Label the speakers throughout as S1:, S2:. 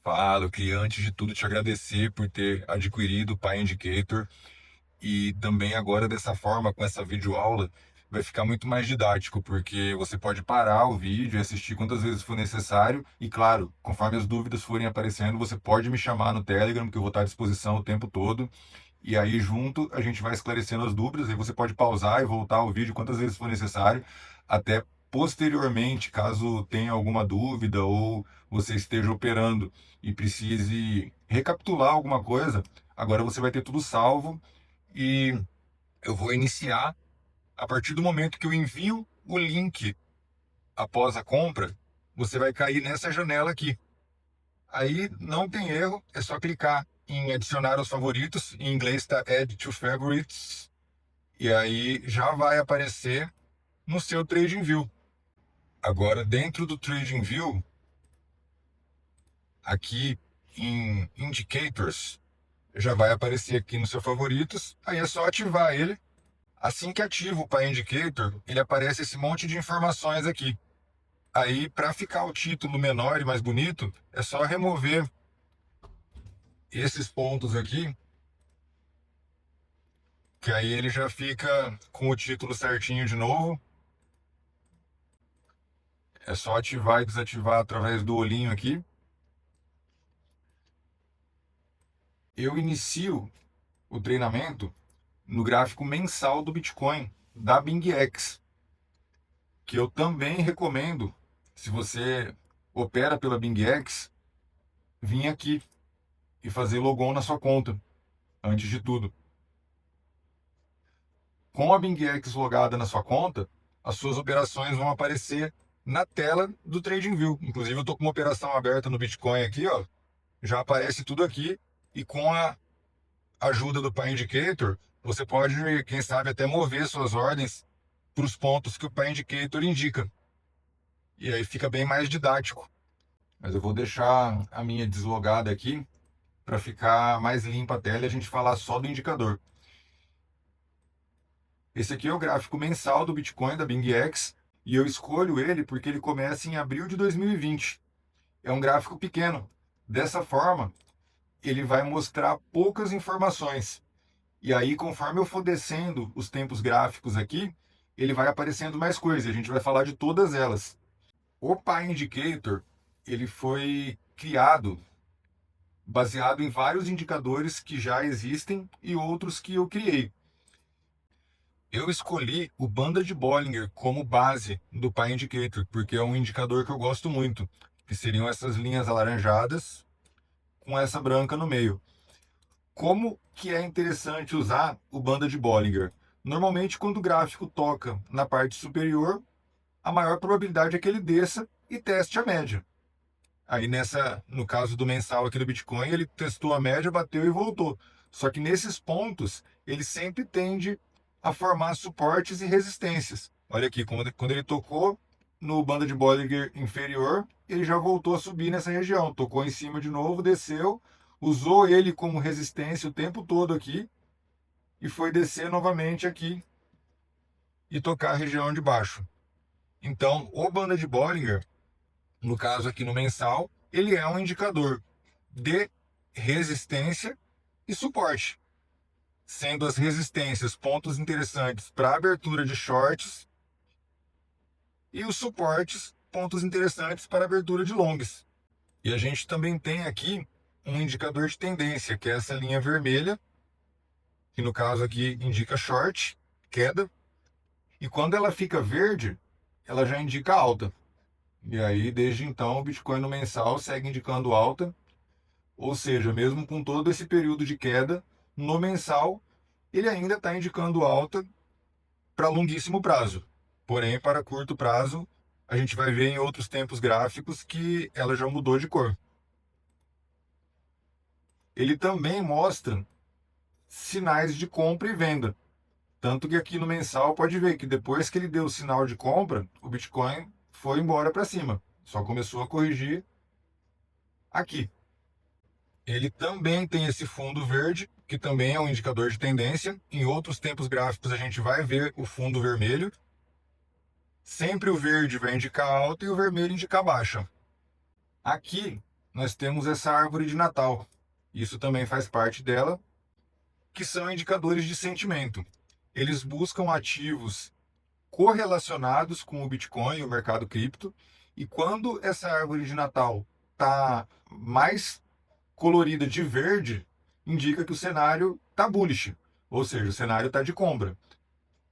S1: Fala, eu queria antes de tudo te agradecer por ter adquirido o Pi Indicator e também agora dessa forma, com essa videoaula, vai ficar muito mais didático, porque você pode parar o vídeo e assistir quantas vezes for necessário e, claro, conforme as dúvidas forem aparecendo, você pode me chamar no Telegram, que eu vou estar à disposição o tempo todo. E aí, junto, a gente vai esclarecendo as dúvidas, e você pode pausar e voltar o vídeo quantas vezes for necessário, até posteriormente, caso tenha alguma dúvida ou você esteja operando e precise recapitular alguma coisa, agora você vai ter tudo salvo e eu vou iniciar a partir do momento que eu envio o link após a compra, você vai cair nessa janela aqui. Aí não tem erro, é só clicar em adicionar aos favoritos, em inglês está Add to Favorites, e aí já vai aparecer no seu TradingView. Agora, dentro do TradingView, aqui em Indicators, já vai aparecer aqui no seu favoritos, aí é só ativar ele. Assim que ativa o Pie Indicator, ele aparece esse monte de informações aqui. Aí, para ficar o título menor e mais bonito, é só remover esses pontos aqui, que aí ele já fica com o título certinho de novo. É só ativar e desativar através do olhinho aqui. Eu inicio o treinamento no gráfico mensal do Bitcoin, da BingX, que eu também recomendo, se você opera pela BingX, vir aqui e fazer logon na sua conta, antes de tudo. Com a BingX logada na sua conta, as suas operações vão aparecer na tela do TradingView. Inclusive, eu estou com uma operação aberta no Bitcoin aqui, ó, já aparece tudo aqui, e com a ajuda do Pie Indicator, você pode, quem sabe, até mover suas ordens para os pontos que o Pie Indicator indica. E aí fica bem mais didático. Mas eu vou deixar a minha deslogada aqui para ficar mais limpa a tela e a gente falar só do indicador. Esse aqui é o gráfico mensal do Bitcoin da BingX e eu escolho ele porque ele começa em abril de 2020. É um gráfico pequeno. Dessa forma, ele vai mostrar poucas informações. E aí, conforme eu for descendo os tempos gráficos aqui, ele vai aparecendo mais coisas. A gente vai falar de todas elas. O Pie Indicator, ele foi criado baseado em vários indicadores que já existem e outros que eu criei. Eu escolhi o Banda de Bollinger como base do Pie Indicator, porque é um indicador que eu gosto muito, que seriam essas linhas alaranjadas com essa branca no meio. Como que é interessante usar o Banda de Bollinger? Normalmente, quando o gráfico toca na parte superior, a maior probabilidade é que ele desça e teste a média. Aí no caso do mensal aqui do Bitcoin, ele testou a média, bateu e voltou. Só que nesses pontos, ele sempre tende a formar suportes e resistências. Olha aqui, quando ele tocou no banda de Bollinger inferior, ele já voltou a subir nessa região. Tocou em cima de novo, desceu, usou ele como resistência o tempo todo aqui e foi descer novamente aqui e tocar a região de baixo. Então, o banda de Bollinger, no caso aqui no mensal, ele é um indicador de resistência e suporte, sendo as resistências pontos interessantes para abertura de shorts e os suportes pontos interessantes para abertura de longs. E a gente também tem aqui um indicador de tendência, que é essa linha vermelha, que no caso aqui indica short, queda, e quando ela fica verde, ela já indica alta. E aí, desde então, o Bitcoin no mensal segue indicando alta. Ou seja, mesmo com todo esse período de queda, no mensal, ele ainda está indicando alta para longuíssimo prazo. Porém, para curto prazo, a gente vai ver em outros tempos gráficos que ela já mudou de cor. Ele também mostra sinais de compra e venda. Tanto que aqui no mensal pode ver que depois que ele deu o sinal de compra, o Bitcoin foi embora para cima. Só começou a corrigir aqui. Ele também tem esse fundo verde, que também é um indicador de tendência. Em outros tempos gráficos a gente vai ver o fundo vermelho. Sempre o verde vai indicar alta e o vermelho indicar baixa. Aqui nós temos essa árvore de Natal. Isso também faz parte dela, que são indicadores de sentimento. Eles buscam ativos correlacionados com o Bitcoin e o mercado cripto. E quando essa árvore de Natal está mais colorida de verde, indica que o cenário está bullish, ou seja, o cenário está de compra.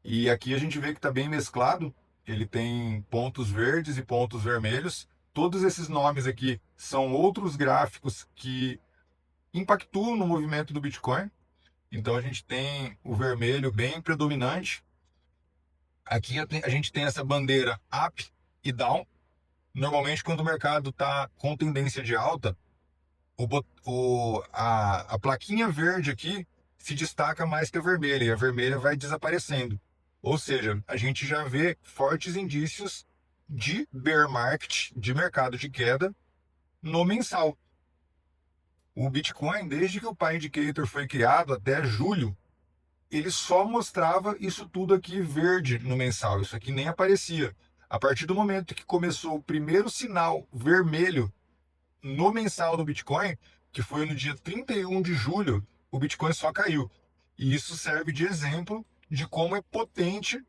S1: E aqui a gente vê que está bem mesclado, ele tem pontos verdes e pontos vermelhos. Todos esses nomes aqui são outros gráficos que impactuam no movimento do Bitcoin. Então a gente tem o vermelho bem predominante. Aqui a gente tem essa bandeira up e down. Normalmente, quando o mercado está com tendência de alta, a plaquinha verde aqui se destaca mais que a vermelha, e a vermelha vai desaparecendo. Ou seja, a gente já vê fortes indícios de bear market, de mercado de queda, no mensal. O Bitcoin, desde que o Pi Indicator foi criado até julho, ele só mostrava isso tudo aqui verde no mensal. Isso aqui nem aparecia. A partir do momento que começou o primeiro sinal vermelho no mensal do Bitcoin, que foi no dia 31 de julho, o Bitcoin só caiu. E isso serve de exemplo de como é potente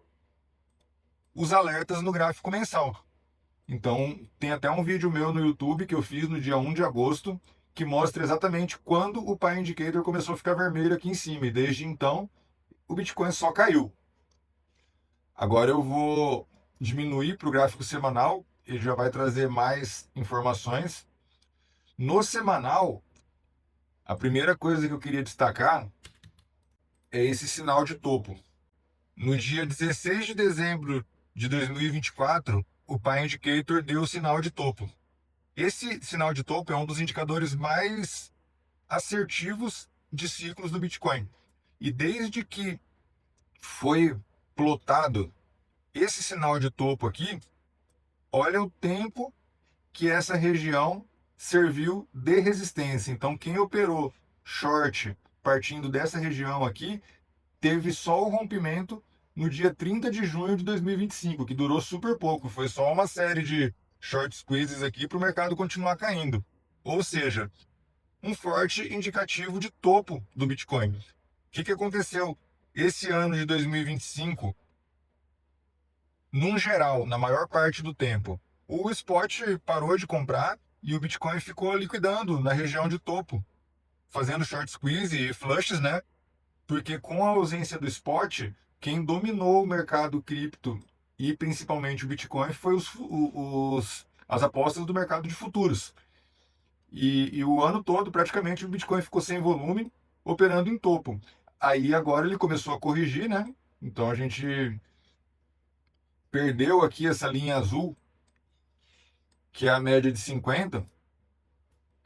S1: os alertas no gráfico mensal. Então, tem até um vídeo meu no YouTube que eu fiz no dia 1 de agosto, que mostra exatamente quando o Pi Indicator começou a ficar vermelho aqui em cima. E desde então, o Bitcoin só caiu. Agora eu vou diminuir para o gráfico semanal, ele já vai trazer mais informações. No semanal, a primeira coisa que eu queria destacar é esse sinal de topo. No dia 16 de dezembro de 2024, o Pi Indicator deu o sinal de topo. Esse sinal de topo é um dos indicadores mais assertivos de ciclos do Bitcoin. E desde que foi plotado esse sinal de topo aqui, olha o tempo que essa região serviu de resistência. Então, quem operou short partindo dessa região aqui, teve só o rompimento no dia 30 de junho de 2025, que durou super pouco. Foi só uma série de short squeezes aqui para o mercado continuar caindo. Ou seja, um forte indicativo de topo do Bitcoin. O que aconteceu esse ano de 2025? Num geral, na maior parte do tempo, o spot parou de comprar e o Bitcoin ficou liquidando na região de topo, fazendo short squeeze e flushes, né? Porque com a ausência do spot, quem dominou o mercado cripto e principalmente o Bitcoin foi as apostas do mercado de futuros. E o ano todo, praticamente, o Bitcoin ficou sem volume, operando em topo. Aí agora ele começou a corrigir, né? Então a gente perdeu aqui essa linha azul, que é a média de 50.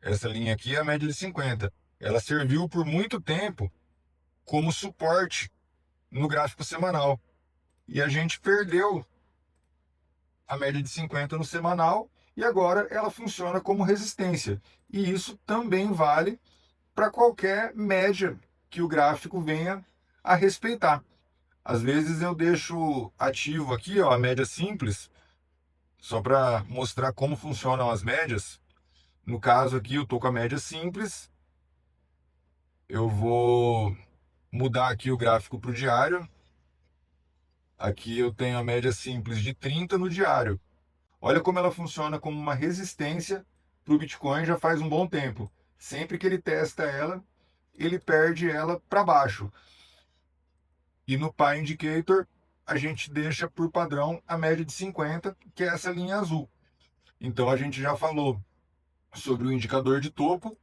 S1: Essa linha aqui é a média de 50. Ela serviu por muito tempo como suporte no gráfico semanal. E a gente perdeu a média de 50 no semanal e agora ela funciona como resistência. E isso também vale para qualquer média que o gráfico venha a respeitar. Às vezes eu deixo ativo aqui, ó, a média simples, só para mostrar como funcionam as médias. No caso aqui, eu estou com a média simples. Eu vou mudar aqui o gráfico para o diário. Aqui eu tenho a média simples de 30 no diário. Olha como ela funciona como uma resistência para o Bitcoin já faz um bom tempo. Sempre que ele testa ela, ele perde ela para baixo. E no Pi Indicator, a gente deixa por padrão a média de 50, que é essa linha azul. Então a gente já falou sobre o indicador de topo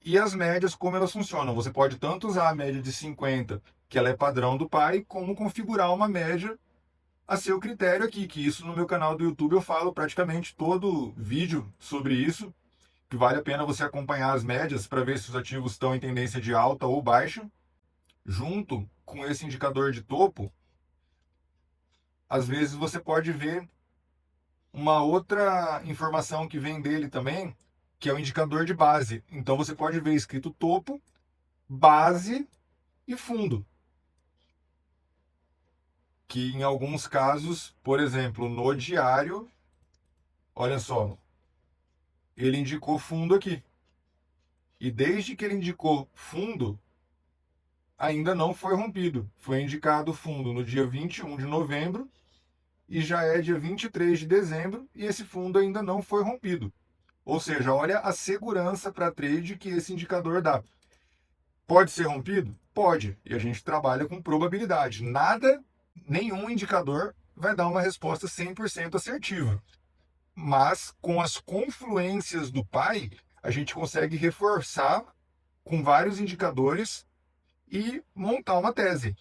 S1: e as médias, como elas funcionam. Você pode tanto usar a média de 50, que ela é padrão do Pi, como configurar uma média a seu critério aqui, que isso no meu canal do YouTube eu falo praticamente todo vídeo sobre isso, que vale a pena você acompanhar as médias para ver se os ativos estão em tendência de alta ou baixa. Junto com esse indicador de topo, às vezes você pode ver uma outra informação que vem dele também, que é o indicador de base. Então você pode ver escrito topo, base e fundo. Que em alguns casos, por exemplo, no diário, olha só, ele indicou fundo aqui. E desde que ele indicou fundo, ainda não foi rompido. Foi indicado fundo no dia 21 de novembro e já é dia 23 de dezembro e esse fundo ainda não foi rompido. Ou seja, olha a segurança para trade que esse indicador dá. Pode ser rompido? Pode. E a gente trabalha com probabilidade. Nada, nenhum indicador vai dar uma resposta 100% assertiva. Mas com as confluências do pai, a gente consegue reforçar com vários indicadores e montar uma tese.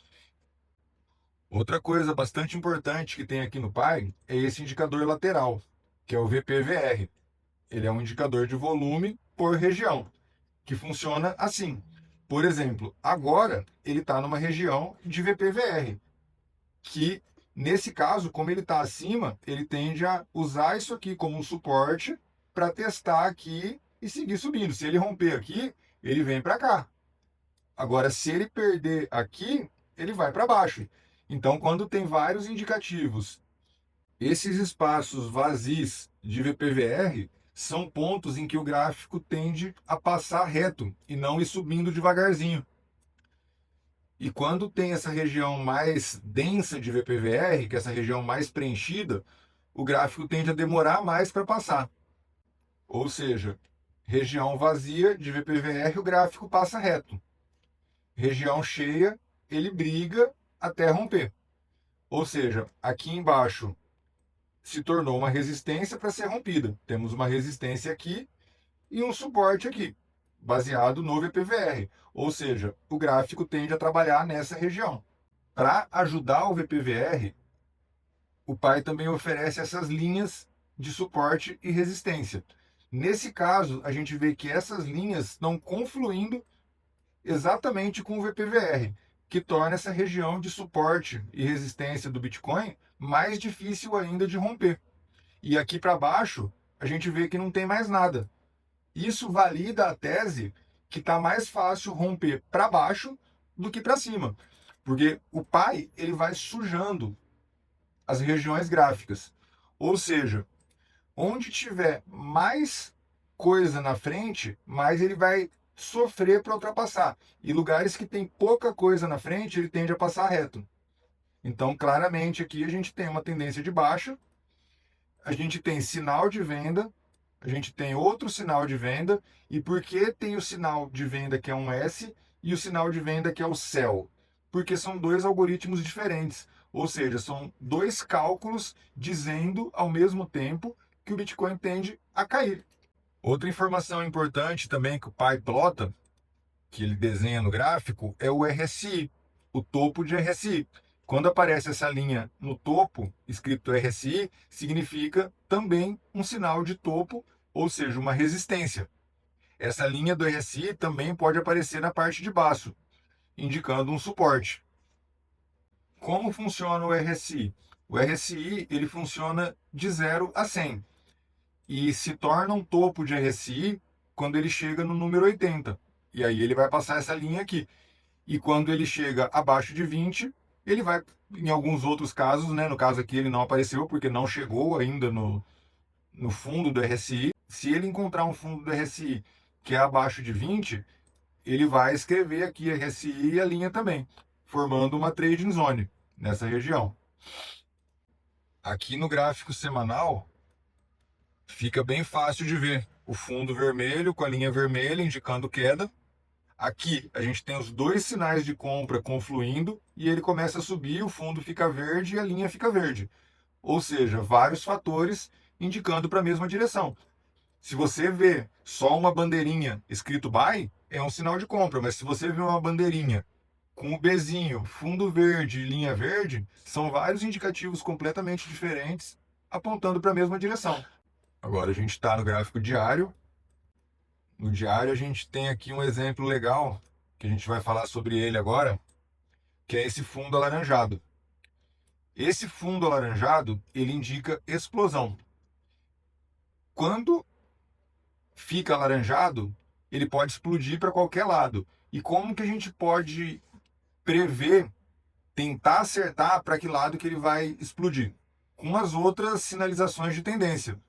S1: Outra coisa bastante importante que tem aqui no pai é esse indicador lateral, que é o VPVR. Ele é um indicador de volume por região, que funciona assim. Por exemplo, agora ele está numa região de VPVR, que nesse caso, como ele está acima, ele tende a usar isso aqui como um suporte para testar aqui e seguir subindo. Se ele romper aqui, ele vem para cá. Agora, se ele perder aqui, ele vai para baixo. Então, quando tem vários indicativos, esses espaços vazios de VPVR são pontos em que o gráfico tende a passar reto e não ir subindo devagarzinho. E quando tem essa região mais densa de VPVR, que é essa região mais preenchida, o gráfico tende a demorar mais para passar. Ou seja, região vazia de VPVR, o gráfico passa reto. Região cheia, ele briga até romper. Ou seja, aqui embaixo se tornou uma resistência para ser rompida. Temos uma resistência aqui e um suporte aqui, baseado no VPVR. Ou seja, o gráfico tende a trabalhar nessa região. Para ajudar o VPVR, o pai também oferece essas linhas de suporte e resistência. Nesse caso, a gente vê que essas linhas estão confluindo exatamente com o VPVR, que torna essa região de suporte e resistência do Bitcoin mais difícil ainda de romper. E aqui para baixo, a gente vê que não tem mais nada. Isso valida a tese que está mais fácil romper para baixo do que para cima, porque o pai ele vai sujando as regiões gráficas. Ou seja, onde tiver mais coisa na frente, mais ele vai sofrer para ultrapassar. E lugares que tem pouca coisa na frente, ele tende a passar reto. Então, claramente aqui a gente tem uma tendência de baixa, a gente tem sinal de venda, a gente tem outro sinal de venda, e por que tem o sinal de venda que é um S e o sinal de venda que é o sell? Porque são dois algoritmos diferentes, ou seja, são dois cálculos dizendo ao mesmo tempo que o Bitcoin tende a cair. Outra informação importante também que o pai plota, que ele desenha no gráfico, é o RSI, o topo de RSI. Quando aparece essa linha no topo, escrito RSI, significa também um sinal de topo, ou seja, uma resistência. Essa linha do RSI também pode aparecer na parte de baixo, indicando um suporte. Como funciona o RSI? O RSI ele funciona de 0 a 100 e se torna um topo de RSI quando ele chega no número 80. E aí ele vai passar essa linha aqui. E quando ele chega abaixo de 20, ele vai, em alguns outros casos, né, no caso aqui ele não apareceu porque não chegou ainda no fundo do RSI. Se ele encontrar um fundo do RSI que é abaixo de 20, ele vai escrever aqui RSI e a linha também, formando uma trading zone nessa região. Aqui no gráfico semanal, fica bem fácil de ver o fundo vermelho com a linha vermelha indicando queda. Aqui a gente tem os dois sinais de compra confluindo e ele começa a subir, o fundo fica verde e a linha fica verde. Ou seja, vários fatores indicando para a mesma direção. Se você vê só uma bandeirinha escrito buy, é um sinal de compra, mas se você vê uma bandeirinha com o Bzinho, fundo verde e linha verde, são vários indicativos completamente diferentes apontando para a mesma direção. Agora a gente está no gráfico diário. No diário a gente tem aqui um exemplo legal, que a gente vai falar sobre ele agora, que é esse fundo alaranjado. Esse fundo alaranjado, ele indica explosão. Quando fica alaranjado, ele pode explodir para qualquer lado. E como que a gente pode prever, tentar acertar para que lado que ele vai explodir? Com as outras sinalizações de tendência.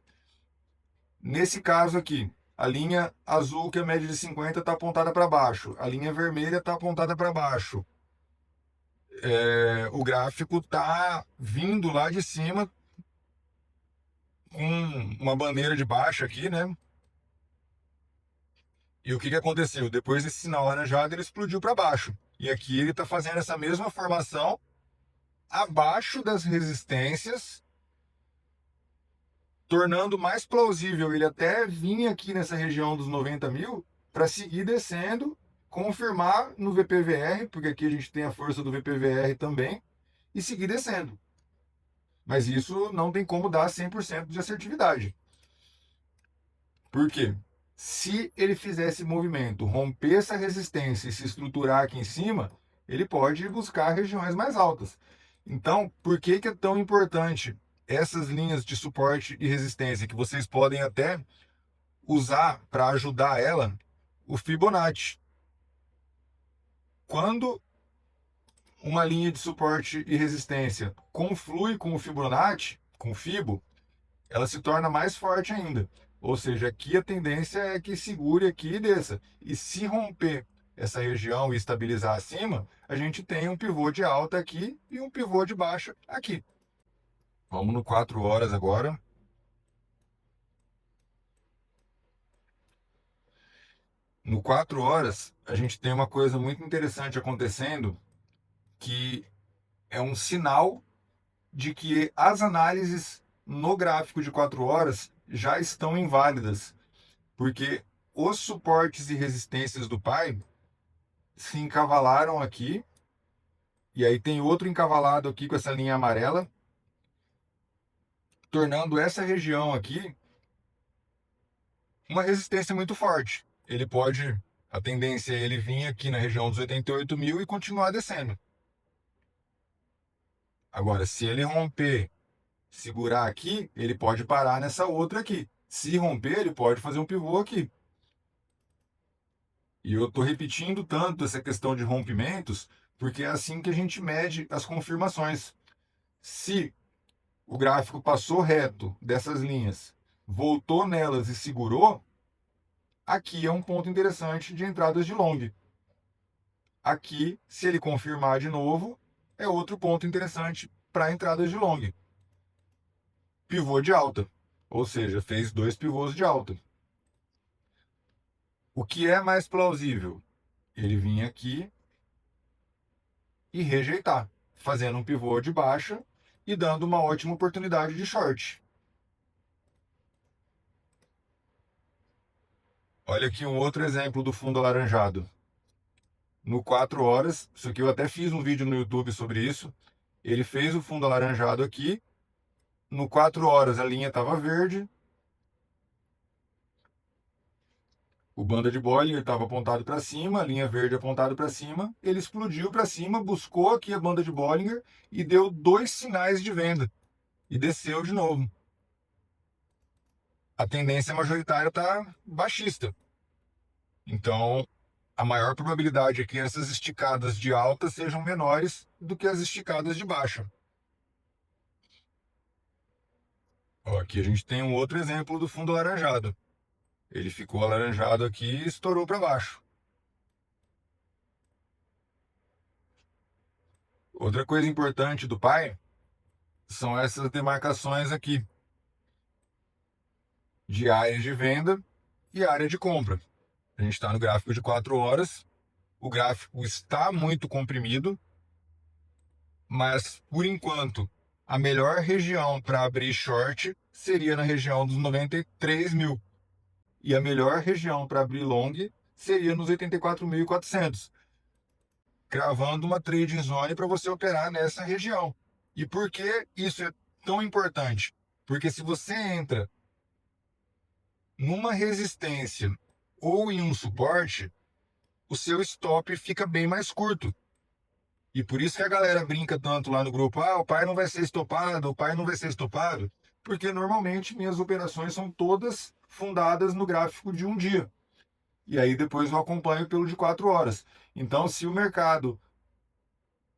S1: Nesse caso aqui, a linha azul, que é a média de 50, está apontada para baixo. A linha vermelha está apontada para baixo. O gráfico está vindo lá de cima com uma bandeira de baixa aqui, né? E o que aconteceu? Depois desse sinal laranjado, ele explodiu para baixo. E aqui ele está fazendo essa mesma formação abaixo das resistências, tornando mais plausível ele até vir aqui nessa região dos 90 mil para seguir descendo, confirmar no VPVR, porque aqui a gente tem a força do VPVR também, e seguir descendo. Mas isso não tem como dar 100% de assertividade. Por quê? Se ele fizer esse movimento, romper essa resistência e se estruturar aqui em cima, ele pode buscar regiões mais altas. Então, por que é tão importante essas linhas de suporte e resistência, que vocês podem até usar para ajudar ela, o Fibonacci? Quando uma linha de suporte e resistência conflui com o Fibonacci, com o Fibo, ela se torna mais forte ainda. Ou seja, aqui a tendência é que segure aqui e desça. E se romper essa região e estabilizar acima, a gente tem um pivô de alta aqui e um pivô de baixa aqui. Vamos no 4 horas agora. No 4 horas, a gente tem uma coisa muito interessante acontecendo, que é um sinal de que as análises no gráfico de 4 horas já estão inválidas, porque os suportes e resistências do pai se encavalaram aqui, e aí tem outro encavalado aqui com essa linha amarela, tornando essa região aqui uma resistência muito forte. Ele pode, a tendência é ele vir aqui na região dos 88 mil e continuar descendo. Agora, se ele romper, segurar aqui, ele pode parar nessa outra aqui. Se romper, ele pode fazer um pivô aqui. E eu estou repetindo tanto essa questão de rompimentos, porque é assim que a gente mede as confirmações. Se o gráfico passou reto dessas linhas, voltou nelas e segurou, aqui é um ponto interessante de entradas de long. Aqui, se ele confirmar de novo, é outro ponto interessante para entradas de long. Pivô de alta, ou seja, fez 2 pivôs de alta. O que é mais plausível? Ele vir aqui e rejeitar, fazendo um pivô de baixa e dando uma ótima oportunidade de short. Olha aqui um outro exemplo do fundo alaranjado. No 4 horas, isso aqui eu até fiz um vídeo no YouTube sobre isso. Ele fez o fundo alaranjado aqui. No 4 horas a linha estava verde. O banda de Bollinger estava apontado para cima, a linha verde apontada para cima. Ele explodiu para cima, buscou aqui a banda de Bollinger e deu 2 sinais de venda. E desceu de novo. A tendência majoritária está baixista. Então, a maior probabilidade é que essas esticadas de alta sejam menores do que as esticadas de baixa. Ó, aqui a gente tem um outro exemplo do fundo alaranjado. Ele ficou alaranjado aqui e estourou para baixo. Outra coisa importante do pai são essas demarcações aqui de área de venda e área de compra. A gente está no gráfico de 4 horas. O gráfico está muito comprimido, mas por enquanto a melhor região para abrir short seria na região dos 93 mil. E a melhor região para abrir long seria nos 84.400, cravando uma trading zone para você operar nessa região. E por que isso é tão importante? Porque se você entra numa resistência ou em um suporte, o seu stop fica bem mais curto. E por isso que a galera brinca tanto lá no grupo: ah, o pai não vai ser estopado, o pai não vai ser estopado. Porque normalmente minhas operações são todas fundadas no gráfico de um dia. E aí depois eu acompanho pelo de 4 horas. Então, se o mercado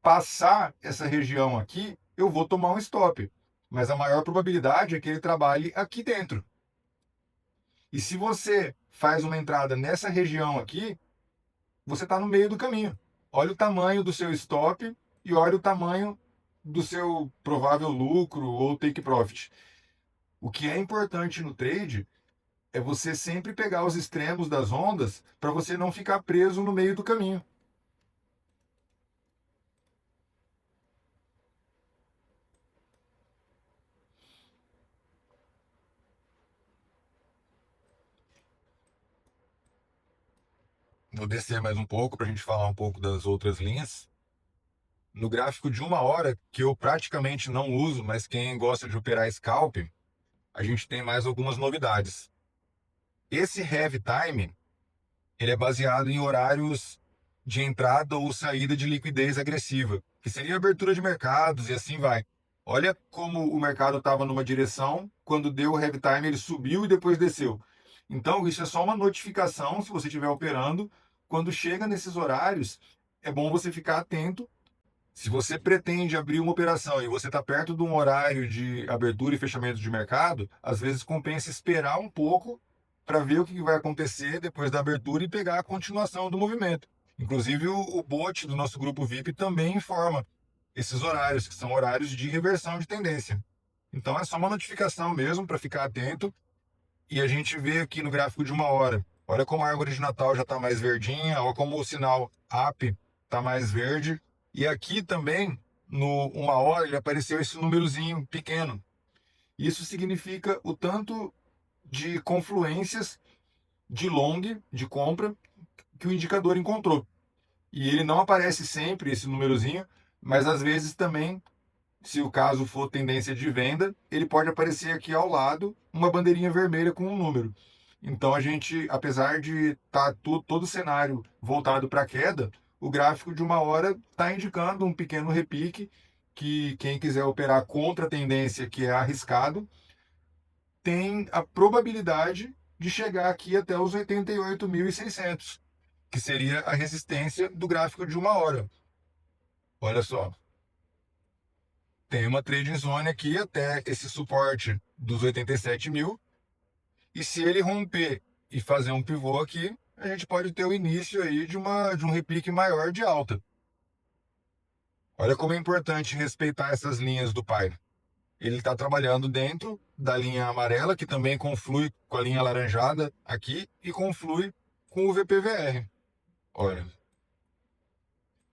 S1: passar essa região aqui, eu vou tomar um stop. Mas a maior probabilidade é que ele trabalhe aqui dentro. E se você faz uma entrada nessa região aqui, você está no meio do caminho. Olha o tamanho do seu stop e olha o tamanho do seu provável lucro ou take profit. O que é importante no trade é você sempre pegar os extremos das ondas para você não ficar preso no meio do caminho. Vou descer mais um pouco para a gente falar um pouco das outras linhas. No gráfico de 1 hora, que eu praticamente não uso, mas quem gosta de operar scalp, a gente tem mais algumas novidades. Esse heavy time, ele é baseado em horários de entrada ou saída de liquidez agressiva, que seria abertura de mercados e assim vai. Olha como o mercado estava numa direção, quando deu o heavy time ele subiu e depois desceu. Então isso é só uma notificação, se você estiver operando, quando chega nesses horários, é bom você ficar atento. Se você pretende abrir uma operação e você está perto de um horário de abertura e fechamento de mercado, às vezes compensa esperar um pouco para ver o que vai acontecer depois da abertura e pegar a continuação do movimento. Inclusive, o bot do nosso grupo VIP também informa esses horários, que são horários de reversão de tendência. Então, é só uma notificação mesmo para ficar atento. E a gente vê aqui no gráfico de 1 hora. Olha como a árvore de Natal já está mais verdinha, olha como o sinal up está mais verde. E aqui também, no 1 hora, ele apareceu esse númerozinho pequeno. Isso significa o tanto de confluências de long, de compra, que o indicador encontrou. E ele não aparece sempre, esse númerozinho, mas às vezes também, se o caso for tendência de venda, ele pode aparecer aqui ao lado uma bandeirinha vermelha com um número. Então a gente, apesar de estar todo o cenário voltado para a queda, o gráfico de 1 hora está indicando um pequeno repique que quem quiser operar contra a tendência, que é arriscado, tem a probabilidade de chegar aqui até os 88.600, que seria a resistência do gráfico de 1 hora. Olha só, tem uma trading zone aqui até esse suporte dos 87 mil, e se ele romper e fazer um pivô aqui, a gente pode ter o início aí de um repique maior de alta. Olha como é importante respeitar essas linhas do pai. Ele está trabalhando dentro da linha amarela, que também conflui com a linha alaranjada aqui e conflui com o VPVR. Olha.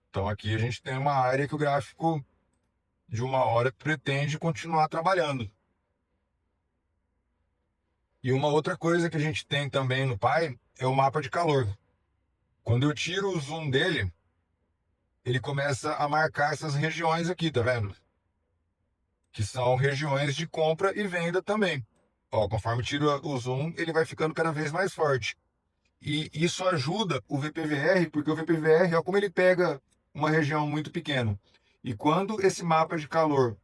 S1: Então aqui a gente tem uma área que o gráfico de 1 hora pretende continuar trabalhando. E uma outra coisa que a gente tem também no pai é o mapa de calor. Quando eu tiro o zoom dele, ele começa a marcar essas regiões aqui, tá vendo? Que são regiões de compra e venda também. Ó, conforme tiro o zoom, ele vai ficando cada vez mais forte. E isso ajuda o VPVR, porque o VPVR, ó, como ele pega uma região muito pequena. E quando esse mapa de calor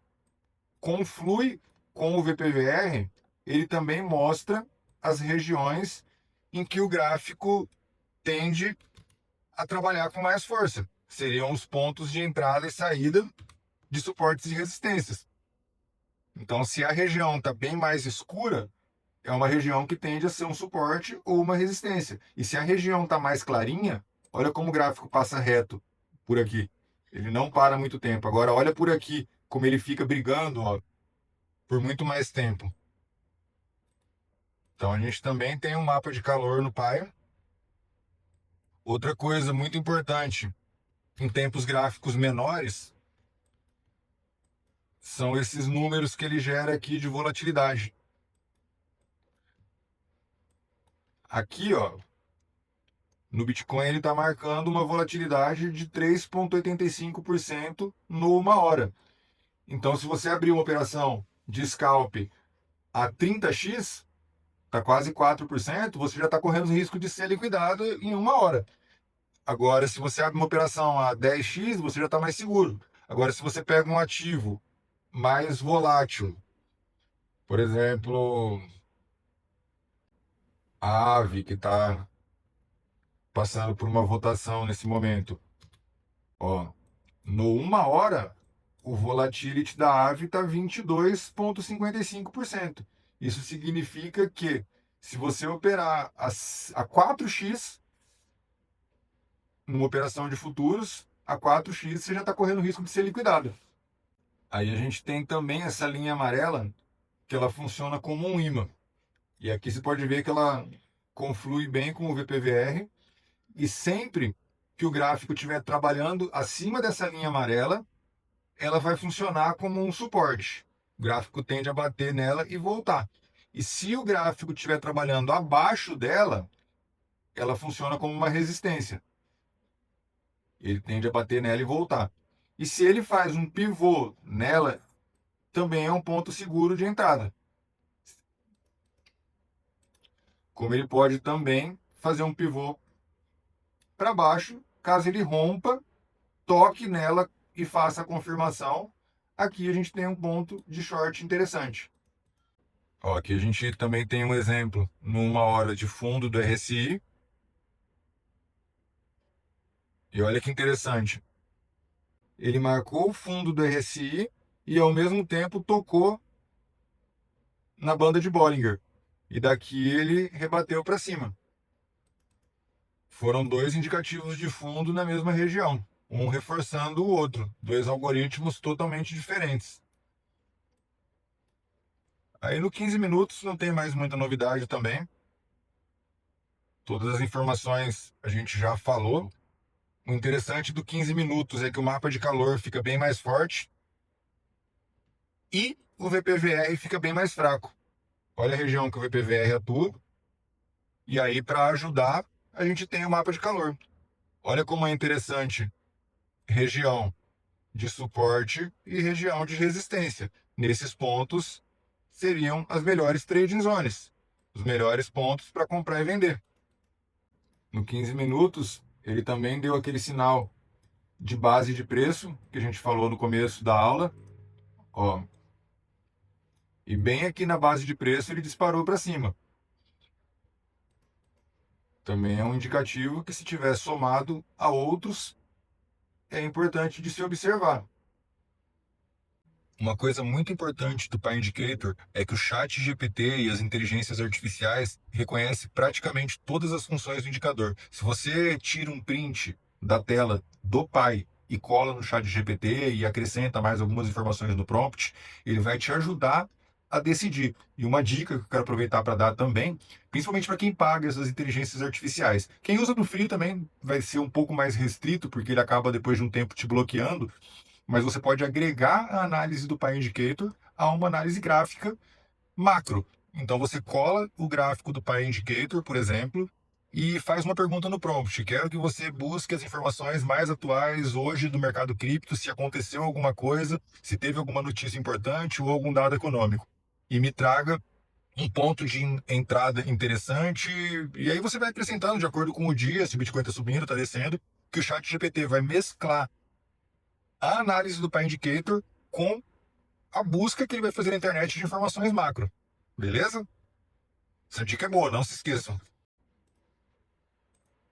S1: conflui com o VPVR, ele também mostra as regiões em que o gráfico tende a trabalhar com mais força. Seriam os pontos de entrada e saída de suportes e resistências. Então, se a região está bem mais escura, é uma região que tende a ser um suporte ou uma resistência. E se a região está mais clarinha, olha como o gráfico passa reto por aqui. Ele não para muito tempo. Agora, olha por aqui, como ele fica brigando, ó, por muito mais tempo. Então, a gente também tem um mapa de calor no pai. Outra coisa muito importante, em tempos gráficos menores, são esses números que ele gera aqui de volatilidade. Aqui, ó, no Bitcoin ele está marcando uma volatilidade de 3,85% no 1 hora. Então, se você abrir uma operação de scalp a 30x, está quase 4%, você já está correndo o risco de ser liquidado em 1 hora. Agora, se você abre uma operação a 10x, você já está mais seguro. Agora, se você pega um ativo mais volátil, por exemplo, a AVE, que está passando por uma votação nesse momento, ó, no 1 hora, o volatility da AVE está 22,55%. Isso significa que Se você operar a 4x, numa operação de futuros, a 4x você já está correndo risco de ser liquidado. Aí a gente tem também essa linha amarela, que ela funciona como um imã. E aqui você pode ver que ela conflui bem com o VPVR. E sempre que o gráfico estiver trabalhando acima dessa linha amarela, ela vai funcionar como um suporte. O gráfico tende a bater nela e voltar. E se o gráfico estiver trabalhando abaixo dela, ela funciona como uma resistência. Ele tende a bater nela e voltar. E se ele faz um pivô nela, também é um ponto seguro de entrada. Como ele pode também fazer um pivô para baixo, caso ele rompa, toque nela e faça a confirmação. Aqui a gente tem um ponto de short interessante. Ó, aqui a gente também tem um exemplo numa hora de fundo do RSI. E olha que interessante. Ele marcou o fundo do RSI e ao mesmo tempo tocou na banda de Bollinger. E daqui ele rebateu para cima. Foram dois indicativos de fundo na mesma região, um reforçando o outro, dois algoritmos totalmente diferentes. Aí no 15 minutos não tem mais muita novidade também. Todas as informações a gente já falou. O interessante do 15 minutos é que o mapa de calor fica bem mais forte e o VPVR fica bem mais fraco. Olha a região que o VPVR atua. E aí, para ajudar, a gente tem o mapa de calor. Olha como é interessante região de suporte e região de resistência. Nesses pontos seriam as melhores trading zones, os melhores pontos para comprar e vender. No 15 minutos, ele também deu aquele sinal de base de preço que a gente falou no começo da aula. Ó. E bem aqui na base de preço ele disparou para cima. Também é um indicativo que, se tiver somado a outros, é importante de se observar. Uma coisa muito importante do Pie Indicator é que o chat GPT e as inteligências artificiais reconhecem praticamente todas as funções do indicador. Se você tira um print da tela do Pie e cola no chat GPT e acrescenta mais algumas informações no prompt, ele vai te ajudar a decidir. E uma dica que eu quero aproveitar para dar também, principalmente para quem paga essas inteligências artificiais. Quem usa no Free também vai ser um pouco mais restrito, porque ele acaba depois de um tempo te bloqueando, mas você pode agregar a análise do Pie Indicator a uma análise gráfica macro. Então você cola o gráfico do Pie Indicator, por exemplo, e faz uma pergunta no prompt. Quero que você busque as informações mais atuais hoje do mercado cripto, se aconteceu alguma coisa, se teve alguma notícia importante ou algum dado econômico. E me traga um ponto de entrada interessante. E aí você vai acrescentando de acordo com o dia, se o Bitcoin está subindo, está descendo, que o chat GPT vai mesclar a análise do Pie Indicator com a busca que ele vai fazer na internet de informações macro. Beleza? Essa dica é boa, não se esqueçam.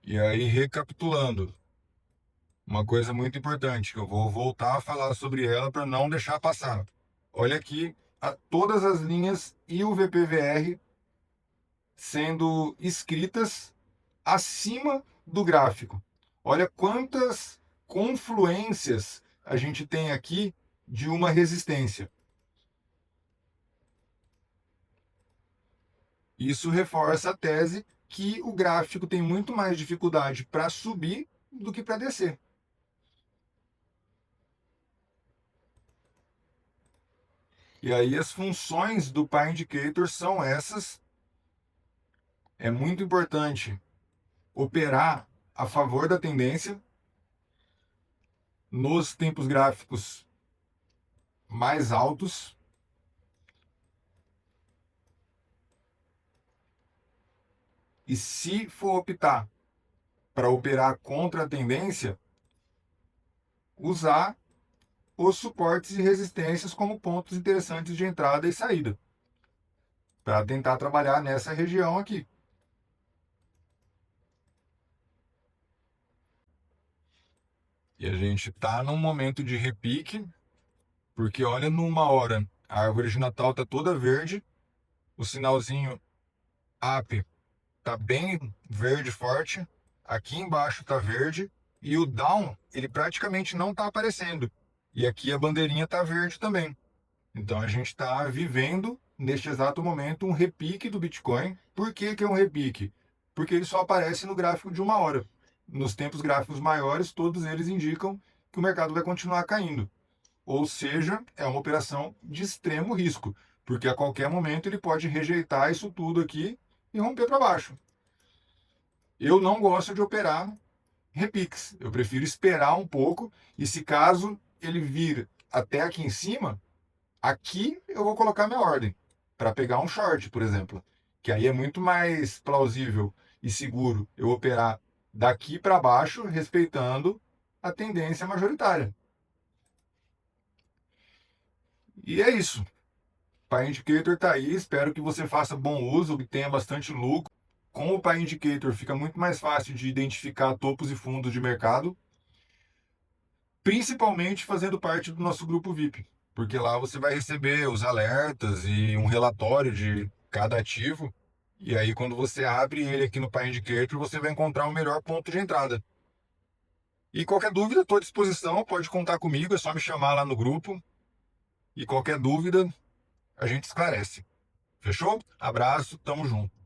S1: E aí, recapitulando, uma coisa muito importante, que eu vou voltar a falar sobre ela para não deixar passar. Olha aqui todas as linhas e o VPVR sendo escritas acima do gráfico. Olha quantas confluências a gente tem aqui de uma resistência. Isso reforça a tese que o gráfico tem muito mais dificuldade para subir do que para descer. E aí as funções do Pie Indicator são essas. É muito importante operar a favor da tendência nos tempos gráficos mais altos. E se for optar para operar contra a tendência, usar os suportes e resistências como pontos interessantes de entrada e saída, para tentar trabalhar nessa região aqui. E a gente está num momento de repique, porque olha, numa hora a árvore de Natal está toda verde, o sinalzinho up tá bem verde forte, aqui embaixo tá verde, e o down, ele praticamente não tá aparecendo. E aqui a bandeirinha tá verde também. Então a gente está vivendo, neste exato momento, um repique do Bitcoin. Por que que é um repique? Porque ele só aparece no gráfico de 1 hora. Nos tempos gráficos maiores, todos eles indicam que o mercado vai continuar caindo. Ou seja, é uma operação de extremo risco, porque a qualquer momento ele pode rejeitar isso tudo aqui e romper para baixo. Eu não gosto de operar repiques. Eu prefiro esperar um pouco e, se caso ele vir até aqui em cima, aqui eu vou colocar minha ordem para pegar um short, por exemplo, que aí é muito mais plausível e seguro eu operar daqui para baixo, respeitando a tendência majoritária. E é isso. Pie Indicator está aí, espero que você faça bom uso, que tenha bastante lucro. Com o Pie Indicator fica muito mais fácil de identificar topos e fundos de mercado, principalmente fazendo parte do nosso grupo VIP, porque lá você vai receber os alertas e um relatório de cada ativo, e aí quando você abre ele aqui no Pie Indicator, você vai encontrar o melhor ponto de entrada. E qualquer dúvida, estou à disposição, pode contar comigo, é só me chamar lá no grupo, e qualquer dúvida, a gente esclarece. Fechou? Abraço, tamo junto.